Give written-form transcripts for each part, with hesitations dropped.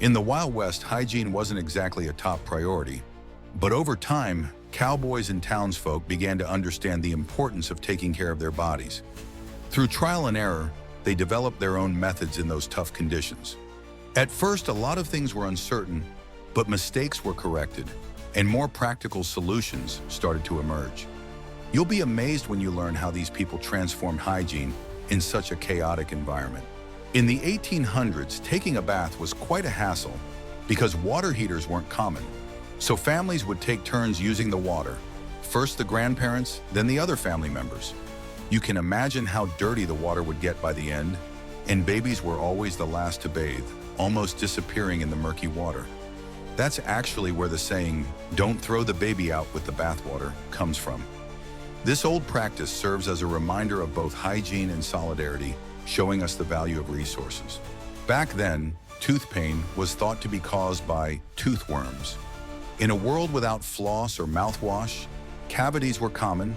In the Wild West, hygiene wasn't exactly a top priority, but over time, cowboys and townsfolk began to understand the importance of taking care of their bodies. Through trial and error, they developed their own methods in those tough conditions. At first, a lot of things were uncertain, but mistakes were corrected, and more practical solutions started to emerge. You'll be amazed when you learn how these people transformed hygiene in such a chaotic environment. In the 1800s, taking a bath was quite a hassle because water heaters weren't common. So families would take turns using the water, first the grandparents, then the other family members. You can imagine how dirty the water would get by the end, and babies were always the last to bathe, almost disappearing in the murky water. That's actually where the saying, "Don't throw the baby out with the bathwater," comes from. This old practice serves as a reminder of both hygiene and solidarity, showing us the value of resources. Back then, tooth pain was thought to be caused by tooth worms. In a world without floss or mouthwash, cavities were common,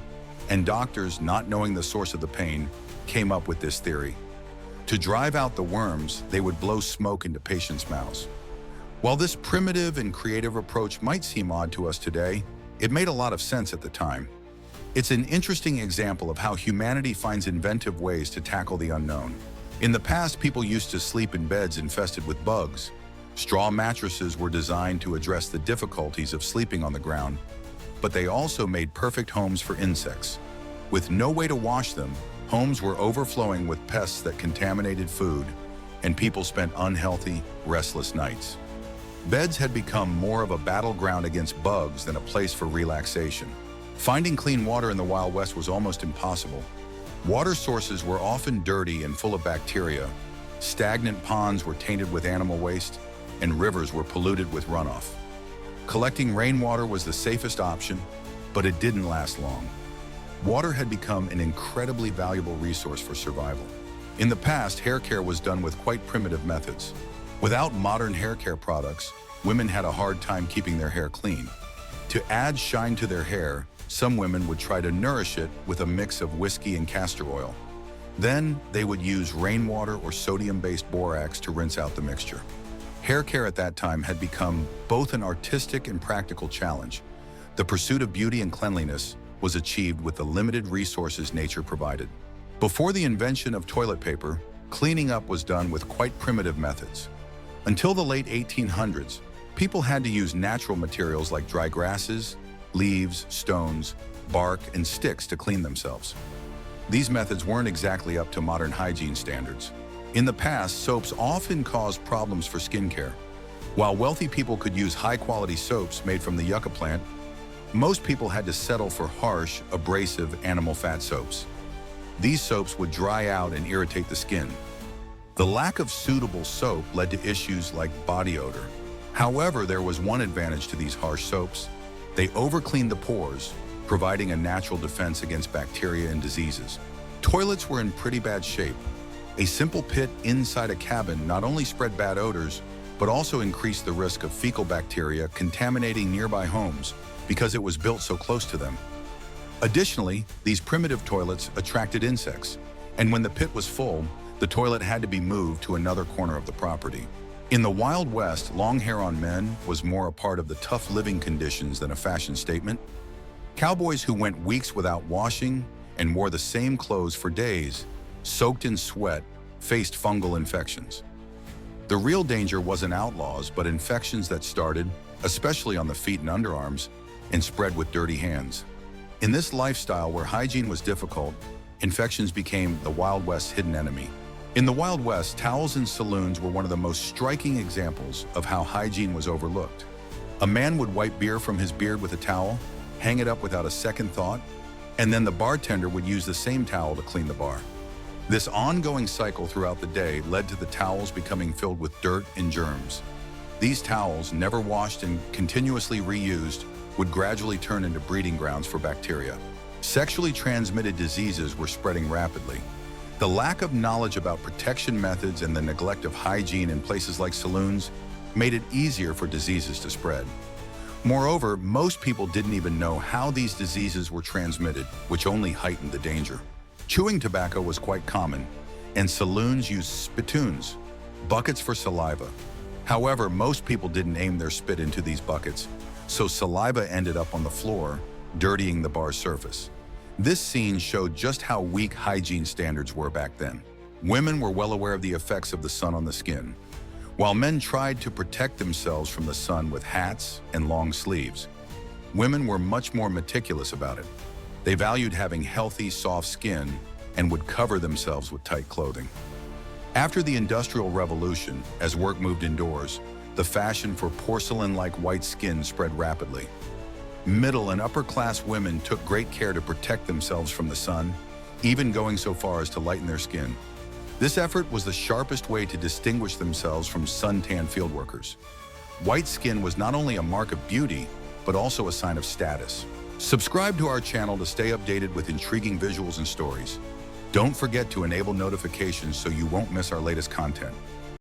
and doctors, not knowing the source of the pain, came up with this theory. To drive out the worms, they would blow smoke into patients' mouths. While this primitive and creative approach might seem odd to us today, it made a lot of sense at the time. It's an interesting example of how humanity finds inventive ways to tackle the unknown. In the past, people used to sleep in beds infested with bugs. Straw mattresses were designed to address the difficulties of sleeping on the ground, but they also made perfect homes for insects. With no way to wash them, homes were overflowing with pests that contaminated food, and people spent unhealthy, restless nights. Beds had become more of a battleground against bugs than a place for relaxation. Finding clean water in the Wild West was almost impossible. Water sources were often dirty and full of bacteria. Stagnant ponds were tainted with animal waste, and rivers were polluted with runoff. Collecting rainwater was the safest option, but it didn't last long. Water had become an incredibly valuable resource for survival. In the past, hair care was done with quite primitive methods. Without modern hair care products, women had a hard time keeping their hair clean. To add shine to their hair, some women would try to nourish it with a mix of whiskey and castor oil. Then they would use rainwater or sodium-based borax to rinse out the mixture. Hair care at that time had become both an artistic and practical challenge. The pursuit of beauty and cleanliness was achieved with the limited resources nature provided. Before the invention of toilet paper, cleaning up was done with quite primitive methods. Until the late 1800s, people had to use natural materials like dry grasses, leaves, stones, bark, and sticks to clean themselves. These methods weren't exactly up to modern hygiene standards. In the past, soaps often caused problems for skincare. While wealthy people could use high-quality soaps made from the yucca plant, most people had to settle for harsh, abrasive animal fat soaps. These soaps would dry out and irritate the skin. The lack of suitable soap led to issues like body odor. However, there was one advantage to these harsh soaps. They overcleaned the pores, providing a natural defense against bacteria and diseases. Toilets were in pretty bad shape. A simple pit inside a cabin not only spread bad odors, but also increased the risk of fecal bacteria contaminating nearby homes because it was built so close to them. Additionally, these primitive toilets attracted insects, and when the pit was full, the toilet had to be moved to another corner of the property. In the Wild West, long hair on men was more a part of the tough living conditions than a fashion statement. Cowboys who went weeks without washing and wore the same clothes for days, soaked in sweat, faced fungal infections. The real danger wasn't outlaws, but infections that started, especially on the feet and underarms, and spread with dirty hands. In this lifestyle where hygiene was difficult, infections became the Wild West's hidden enemy. In the Wild West, towels in saloons were one of the most striking examples of how hygiene was overlooked. A man would wipe beer from his beard with a towel, hang it up without a second thought, and then the bartender would use the same towel to clean the bar. This ongoing cycle throughout the day led to the towels becoming filled with dirt and germs. These towels, never washed and continuously reused, would gradually turn into breeding grounds for bacteria. Sexually transmitted diseases were spreading rapidly. The lack of knowledge about protection methods and the neglect of hygiene in places like saloons made it easier for diseases to spread. Moreover, most people didn't even know how these diseases were transmitted, which only heightened the danger. Chewing tobacco was quite common, and saloons used spittoons, buckets for saliva. However, most people didn't aim their spit into these buckets, so saliva ended up on the floor, dirtying the bar's surface. This scene showed just how weak hygiene standards were back then. Women were well aware of the effects of the sun on the skin, while men tried to protect themselves from the sun with hats and long sleeves. Women were much more meticulous about it. They valued having healthy, soft skin and would cover themselves with tight clothing. After the Industrial Revolution, as work moved indoors, the fashion for porcelain-like white skin spread rapidly. Middle and upper-class women took great care to protect themselves from the sun, even going so far as to lighten their skin. This effort was the sharpest way to distinguish themselves from suntan fieldworkers. White skin was not only a mark of beauty, but also a sign of status. Subscribe to our channel to stay updated with intriguing visuals and stories. Don't forget to enable notifications so you won't miss our latest content.